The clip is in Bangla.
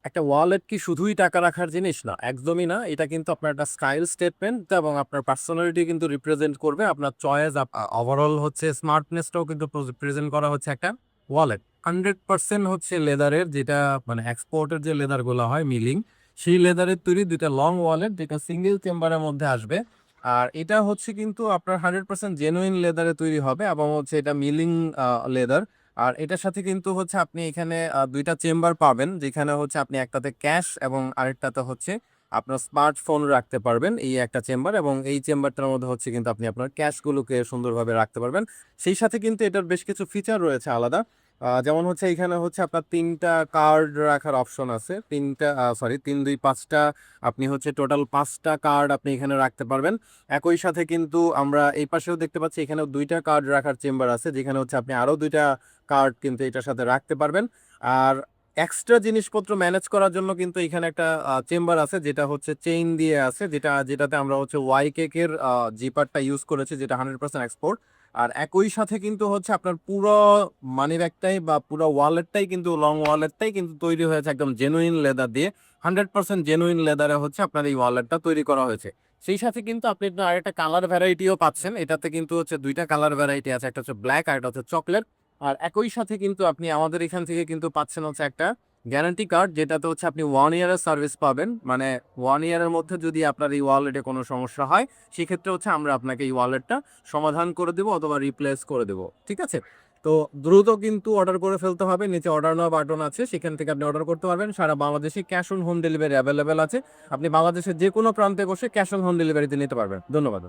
একটা ওয়ালেট কি শুধুই টাকা রাখার জিনিস? না, একদমই না। এটা কিন্তু আপনার একটা স্টাইল স্টেটমেন্ট এবং আপনার পার্সোনালিটি কিন্তু রিপ্রেজেন্ট করবে। আপনার চয়েস ওভারঅল হচ্ছে স্মার্টনেসটাও কিন্তু প্রেজেন্ট করা হচ্ছে একটা ওয়ালেট। 100% হচ্ছে লেদারের, যেটা মানে এক্সপোর্টের যে লেদারগুলো হয় মিলিং, সেই লেদারের তৈরি ২ টা লং ওয়ালেট যেটা সিঙ্গেল চেম্বারের মধ্যে আসবে। আর এটা হচ্ছে কিন্তু আপনার 100% জেনুইন লেদারে তৈরি হবে এবং হচ্ছে এটা মিলিং লেদার। আর এটার সাথে কিন্তু হচ্ছে আপনি এখানে ২ টা চেম্বার পাবেন, যেখানে হচ্ছে আপনি একটাতে ক্যাশ এবং আরেকটাতে হচ্ছে আপনার স্মার্টফোন রাখতে পারবেন। এই একটা চেম্বার, এবং এই চেম্বারটার মধ্যে হচ্ছে কিন্তু আপনি আপনার ক্যাশগুলোকে সুন্দরভাবে রাখতে পারবেন। সেই সাথে কিন্তু এটার বেশ কিছু ফিচার রয়েছে আলাদা। যেমন হচ্ছে এখানে হচ্ছে আপনার ৩ টা কার্ড রাখার অপশন আছে। ৩ টা সরি ৩, ২, ৫ টা, আপনি হচ্ছে টোটাল ৫ টা কার্ড আপনি এখানে রাখতে পারবেন। একই সাথে কিন্তু আমরা এই পাশেও দেখতে পাচ্ছি এখানেও ২ টা কার্ড রাখার চেম্বার আছে, যেখানে হচ্ছে আপনি আরও ২ টা কার্ড কিন্তু এটার সাথে রাখতে পারবেন। আর এক্সট্রা জিনিসপত্র ম্যানেজ করার জন্য কিন্তু এখানে একটা চেম্বার আছে, যেটা হচ্ছে চেইন দিয়ে আছে, যেটাতে আমরা হচ্ছে ওয়াই কেকের জিপারটা ইউজ করেছি, যেটা 100% এক্সপোর্ট। আর একই সাথে কিন্তু হচ্ছে আপনার পুরো মানি ব্যাগটাই বা পুরো ওয়ালেটটাই কিন্তু, লং ওয়ালেটটাই কিন্তু তৈরি হয়েছে একদম জেনুইন লেদার দিয়ে। 100% জেনুইন লেদারে হচ্ছে আপনার এই ওয়ালেটটা তৈরি করা হয়েছে। সেই সাথে কিন্তু আপনি আরেকটা কালার ভ্যারাইটিও পাচ্ছেন। এটাতে কিন্তু হচ্ছে ২ টা কালার ভ্যারাইটি আছে, একটা হচ্ছে ব্ল্যাক আর একটা হচ্ছে চকলেট। আর একই সাথে কিন্তু আপনি আমাদের এখান থেকে কিন্তু পাচ্ছেন হচ্ছে একটা গ্যারান্টি কার্ড, যেটাতে হচ্ছে আপনি 1 ইয়ারের সার্ভিস পাবেন। মানে 1 ইয়ারের মধ্যে যদি আপনার এই ওয়ালেটে কোনো সমস্যা হয়, সেক্ষেত্রে হচ্ছে আমরা আপনাকে এই ওয়ালেটটা সমাধান করে দেবো অথবা রিপ্লেস করে দেবো। ঠিক আছে? তো দ্রুত কিন্তু অর্ডার করে ফেলতে হবে। নিচে অর্ডার নাও বাটন আছে, সেখান থেকে আপনি অর্ডার করতে পারবেন। সারা বাংলাদেশে cash on home delivery available আছে। আপনি বাংলাদেশের যে কোনো প্রান্তে বসে ক্যাশ অন হোম ডেলিভারিতে নিতে পারবেন। ধন্যবাদ।